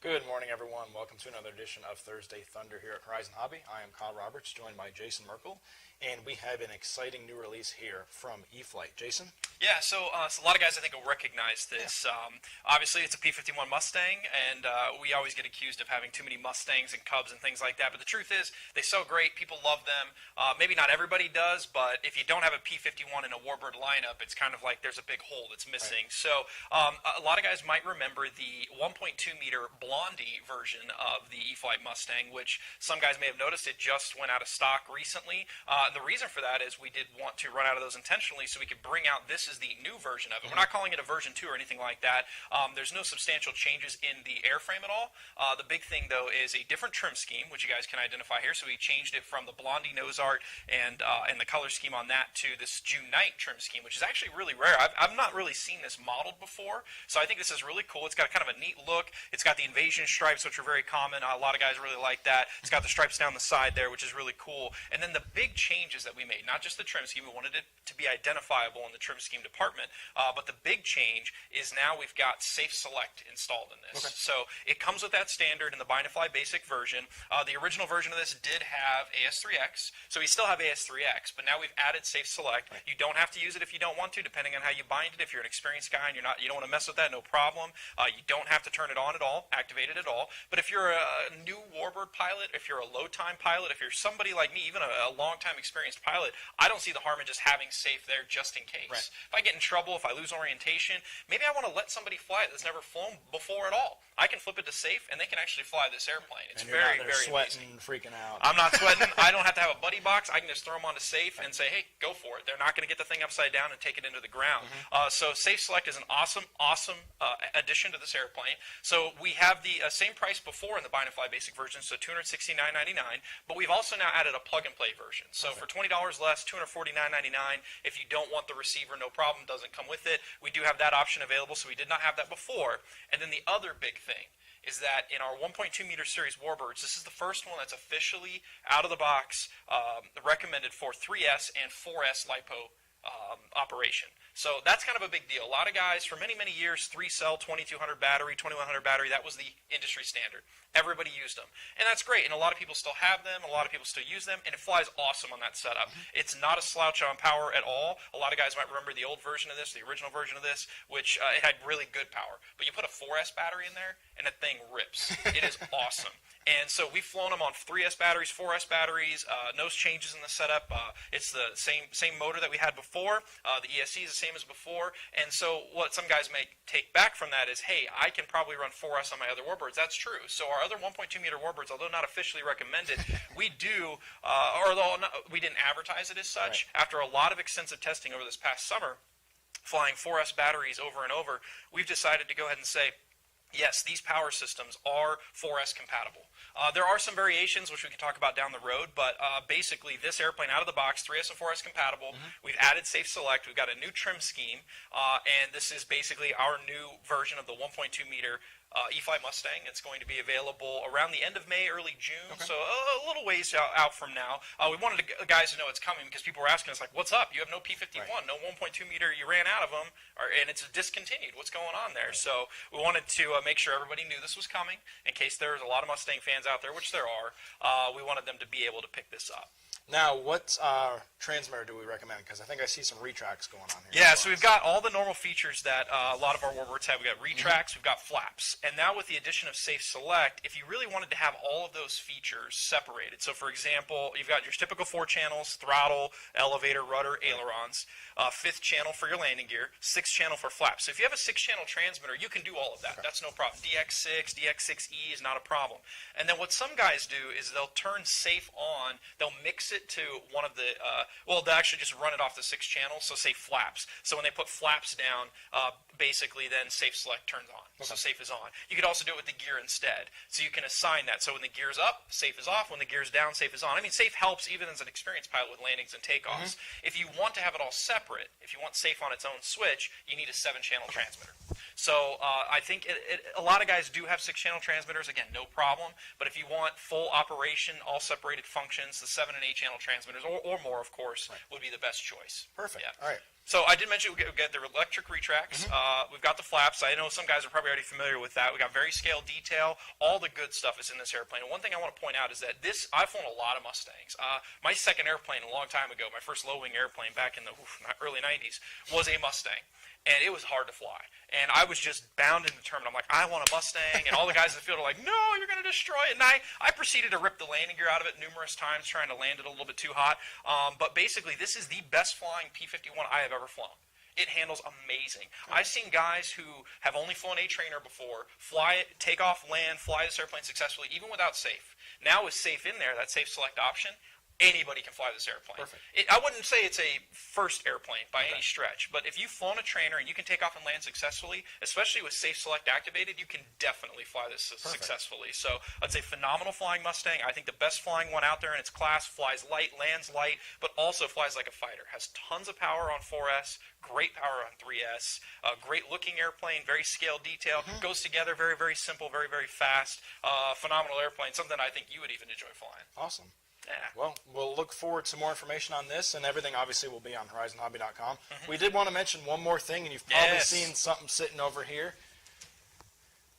Good morning, everyone. Welcome to another edition of Thursday Thunder here at Horizon Hobby. I am Kyle Roberts, joined by Jason Merkel, and we have an exciting new release here from E-flite. Jason? Yeah, so a lot of guys I think will recognize this. Obviously, it's a P-51 Mustang, and we always get accused of having too many Mustangs and Cubs and things like that. But the truth is, they sell great. People love them. Maybe not everybody does, but if you don't have a P-51 in a Warbird lineup, it's kind of like there's a big hole that's missing. Right. So a lot of guys might remember the 1.2-meter Blondie version of the E-flite Mustang, which some guys may have noticed it just went out of stock recently. The reason for that is we did want to run out of those intentionally so we could bring out this is the new version of it. We're not calling it a version 2 or anything like that. There's no substantial changes in the airframe at all. The big thing, though, is a different trim scheme, which you guys can identify here. So we changed it from the Blondie nose art and the color scheme on that to this June Night trim scheme, which is actually really rare. I've not really seen this modeled before, so I think this is really cool. It's got kind of a neat look. It's got the invasion stripes, which are very common. A lot of guys really like that. It's got the stripes down the side there, which is really cool. And then the big changes that we made, not just the trim scheme, we wanted it to be identifiable in the trim scheme department, but the big change is now we've got Safe Select installed in this. Okay. So it comes with that standard in the Bind and Fly basic version. The original version of this did have AS3X, so we still have AS3X, but now we've added Safe Select. Right. You don't have to use it if you don't want to, depending on how you bind it. If you're an experienced guy and you don't want to mess with that, no problem. You don't have to turn it on at all, activate it at all. But if you're a new Warbird pilot, if you're a low-time pilot, if you're somebody like me, even a long-time experienced pilot, I don't see the harm in just having Safe there just in case. Right. If I get in trouble, if I lose orientation, maybe I want to let somebody fly it that's never flown before at all. I can flip it to Safe, and they can actually fly this airplane. It's very, very sweating, amazing. Freaking out. I'm not sweating. I don't have to have a buddy box. I can just throw them onto Safe and say, hey, go for it. They're not going to get the thing upside down and take it into the ground. So Safe Select is an awesome addition to this airplane. So we have the same price before in the Bind and Fly basic version, so $269.99, but we've also now added a plug-and-play version. So for $20 less, $249.99. If you don't want the receiver, no problem, doesn't come with it. We do have that option available, so we did not have that before. And then the other big thing is that in our 1.2-meter series Warbirds, this is the first one that's officially out of the box recommended for 3S and 4S LiPo operation. So that's kind of a big deal. A lot of guys, for many, many years, 3-cell, 2200 battery, 2100 battery, that was the industry standard. Everybody used them. And that's great. And a lot of people still have them. A lot of people still use them. And it flies awesome on that setup. It's not a slouch on power at all. A lot of guys might remember the old version of this, the original version of this, which it had really good power. But you put a 4S battery in there, and that thing rips. It is awesome. And so we've flown them on 3S batteries, 4S batteries, no changes in the setup. It's the same motor that we had before. The ESC is the same as before. And so what some guys may take back from that is, hey, I can probably run 4S on my other Warbirds. That's true. So our other 1.2-meter Warbirds, although not officially recommended, we do, we didn't advertise it as such. Right. After a lot of extensive testing over this past summer, flying 4S batteries over and over, we've decided to go ahead and say, yes, these power systems are 4S compatible. There are some variations, which we can talk about down the road, but basically this airplane out of the box, 3S and 4S compatible. We've added Safe Select. We've got a new trim scheme, and this is basically our new version of the 1.2-meter E-flite Mustang. It's going to be available around the end of May, early June, so a little ways out from now. We wanted the guys to know it's coming because people were asking us, like, what's up? You have no P-51, no 1.2-meter, you ran out of them, and it's discontinued. What's going on there? So we wanted to make sure everybody knew this was coming in case there's a lot of Mustang fans out there, which there are. We wanted them to be able to pick this up. Now, what transmitter do we recommend? Because I think I see some retracts going on here. Yeah, so we've got all the normal features that a lot of our Warbirds have. We've got retracts, we've got flaps. And now with the addition of Safe Select, if you really wanted to have all of those features separated, so for example, you've got your typical 4 channels, throttle, elevator, rudder, ailerons, 5th channel for your landing gear, 6th channel for flaps. So if you have a 6-channel transmitter, you can do all of that. That's no problem. DX6, DX6E is not a problem. And then what some guys do is they'll turn Safe on, they'll mix it to one of the, they'll actually just run it off the 6th channel, so say flaps. So when they put flaps down, basically then Safe Select turns on. So Safe is on. You could also do it with the gear instead. So you can assign that. So when the gear's up, Safe is off. When the gear's down, Safe is on. I mean, Safe helps even as an experienced pilot with landings and takeoffs. If you want to have it all separate, if you want Safe on its own switch, you need a 7-channel transmitter. So I think a lot of guys do have 6-channel transmitters. Again, no problem. But if you want full operation, all separated functions, the 7 and 8-channel transmitters, or more, of course, would be the best choice. Perfect. Yeah. All right. So I did mention we get the electric retracts. We've got the flaps. I know some guys are probably already familiar with that. We got very scale detail. All the good stuff is in this airplane. And one thing I want to point out is that I've flown a lot of Mustangs. My second airplane a long time ago, my first low-wing airplane back in the early 90s, was a Mustang. And it was hard to fly. And I was just bound and determined. I'm like, I want a Mustang. And all the guys in the field are like, no, you're going to destroy it. And I proceeded to rip the landing gear out of it numerous times, trying to land it a little bit too hot. But basically, this is the best flying P-51 I have ever flown. It handles amazing. I've seen guys who have only flown a trainer before fly it, take off, land, fly this airplane successfully, even without SAFE. Now with SAFE in there, that SAFE select option, anybody can fly this airplane. Perfect. I wouldn't say it's a first airplane by any stretch, but if you've flown a trainer and you can take off and land successfully, especially with Safe Select activated, you can definitely fly this successfully. So it's a phenomenal flying Mustang. I think the best flying one out there in its class. Flies light, lands light, but also flies like a fighter. Has tons of power on 4S, great power on 3S, great looking airplane, very scale detail, goes together very, very simple, very, very fast. Phenomenal airplane, something I think you would even enjoy flying. Awesome. Yeah. Well, we'll look forward to more information on this, and everything obviously will be on horizonhobby.com. We did want to mention one more thing, and you've probably seen something sitting over here.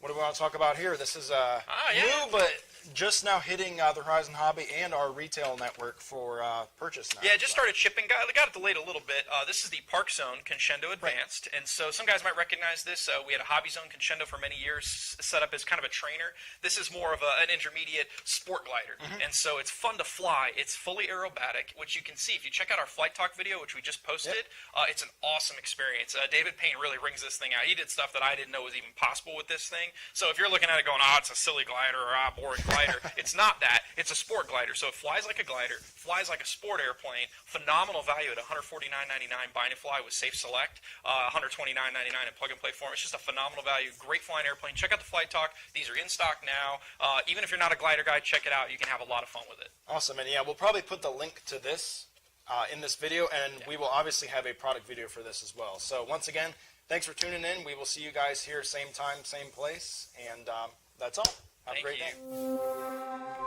What do we want to talk about here? This is new, but just now hitting the Horizon Hobby and our retail network for purchase now. Yeah, it just started shipping. Got it delayed a little bit. This is the Park Zone Crescendo Advanced, and so some guys might recognize this. We had a Hobby Zone Crescendo for many years, set up as kind of a trainer. This is more of an intermediate sport glider, and so it's fun to fly. It's fully aerobatic, which you can see if you check out our Flight Talk video, which we just posted. It's an awesome experience. David Payne really rings this thing out. He did stuff that I didn't know was even possible with this thing. So if you're looking at it going, it's a silly glider or boring glider, it's not that. It's a sport glider. So it flies like a glider, flies like a sport airplane. Phenomenal value at $149.99 bind and fly with Safe Select, $129.99 in plug and play form. It's just a phenomenal value. Great flying airplane. Check out the Flight Talk. These are in stock now. Even if you're not a glider guy, check it out. You can have a lot of fun with it. Awesome. And yeah, we'll probably put the link to this in this video, and we will obviously have a product video for this as well. So once again, thanks for tuning in. We will see you guys here same time, same place. And that's all. Have a great day.